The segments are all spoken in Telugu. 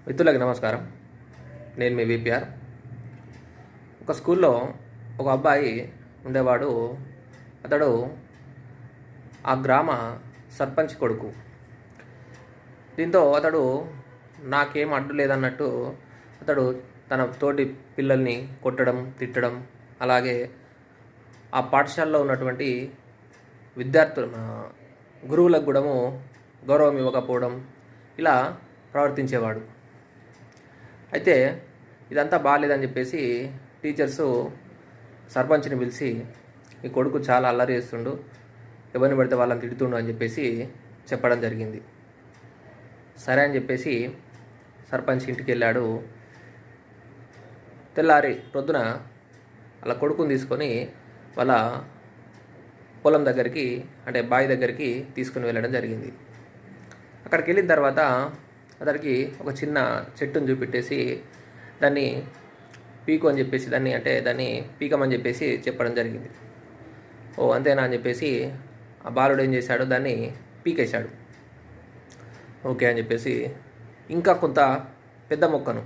మిత్రులకి నమస్కారం. నేను మీ విపిఆర్. ఒక స్కూల్లో ఒక అబ్బాయి ఉండేవాడు. అతడు ఆ గ్రామ సర్పంచ్ కొడుకు. దీంతో అతడు నాకేం అడ్డు లేదన్నట్టు అతడు తన తోటి పిల్లల్ని కొట్టడం, తిట్టడం, అలాగే ఆ పాఠశాలలో ఉన్నటువంటి గురువులకు కూడా గౌరవం ఇవ్వకపోవడం, ఇలా ప్రవర్తించేవాడు. అయితే ఇదంతా బాగాలేదని చెప్పేసి టీచర్సు సర్పంచ్ని పిలిచి, ఈ కొడుకు చాలా అల్లరి చేస్తుండు, ఎవరిని పడితే వాళ్ళని తిడుతుండు అని చెప్పేసి చెప్పడం జరిగింది. సరే అని చెప్పేసి సర్పంచ్ ఇంటికి వెళ్ళాడు. తెల్లారి ప్రొద్దున వాళ్ళ కొడుకుని తీసుకొని వాళ్ళ పొలం దగ్గరికి, అంటే బావి దగ్గరికి తీసుకుని వెళ్ళడం జరిగింది. అక్కడికి వెళ్ళిన తర్వాత అతడికి ఒక చిన్న చెట్టును చూపెట్టేసి దాన్ని పీకు అని చెప్పేసి దాన్ని పీకమని చెప్పేసి చెప్పడం జరిగింది. ఓ అంతేనా అని చెప్పేసి ఆ బాలుడు ఏం చేశాడు, దాన్ని పీకేశాడు. ఓకే అని చెప్పేసి ఇంకా కొంత పెద్ద మొక్కను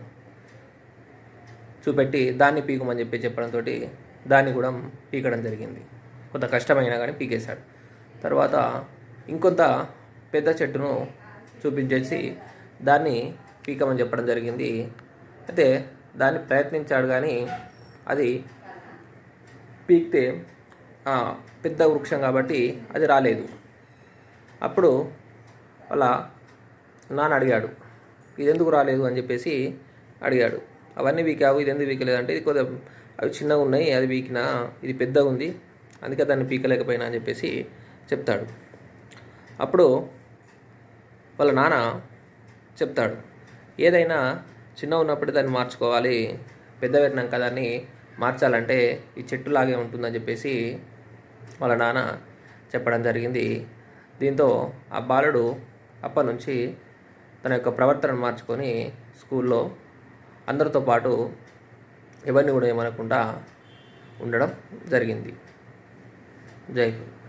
చూపెట్టి దాన్ని పీకమని చెప్పడంతో దాన్ని కూడా పీకడం జరిగింది. కొంత కష్టమైనా కానీ పీకేశాడు. తర్వాత ఇంకొంత పెద్ద చెట్టును చూపించేసి దాన్ని పీకమని చెప్పడం జరిగింది. అయితే దాన్ని ప్రయత్నించాడు, కానీ అది పీకితే పెద్ద వృక్షం కాబట్టి అది రాలేదు. అప్పుడు వాళ్ళ నాన్న అడిగాడు, ఇది ఎందుకు రాలేదు అని చెప్పేసి అడిగాడు. అవన్నీ వీకావు, ఇది ఎందుకు వీకలేదు అంటే, ఇది కొద్దిగా అవి చిన్నగా ఉన్నాయి, అది వీకినా, ఇది పెద్దగా ఉంది, అందుకే దాన్ని పీకలేకపోయినా అని చెప్పేసి చెప్తాడు. అప్పుడు వాళ్ళ నాన్న చెప్తాడు, ఏదైనా చిన్న ఉన్నప్పుడు దాన్ని మార్చుకోవాలి, పెద్ద పెట్టినాక దాన్ని మార్చాలంటే ఈ చెట్టులాగే ఉంటుందని చెప్పేసి వాళ్ళ నాన్న చెప్పడం జరిగింది. దీంతో ఆ బాలుడు అప్పటి నుంచి తన యొక్క ప్రవర్తనను మార్చుకొని స్కూల్లో అందరితో పాటు ఎవరిని కూడా ఏమనకుండా ఉండడం జరిగింది. జై హింద్.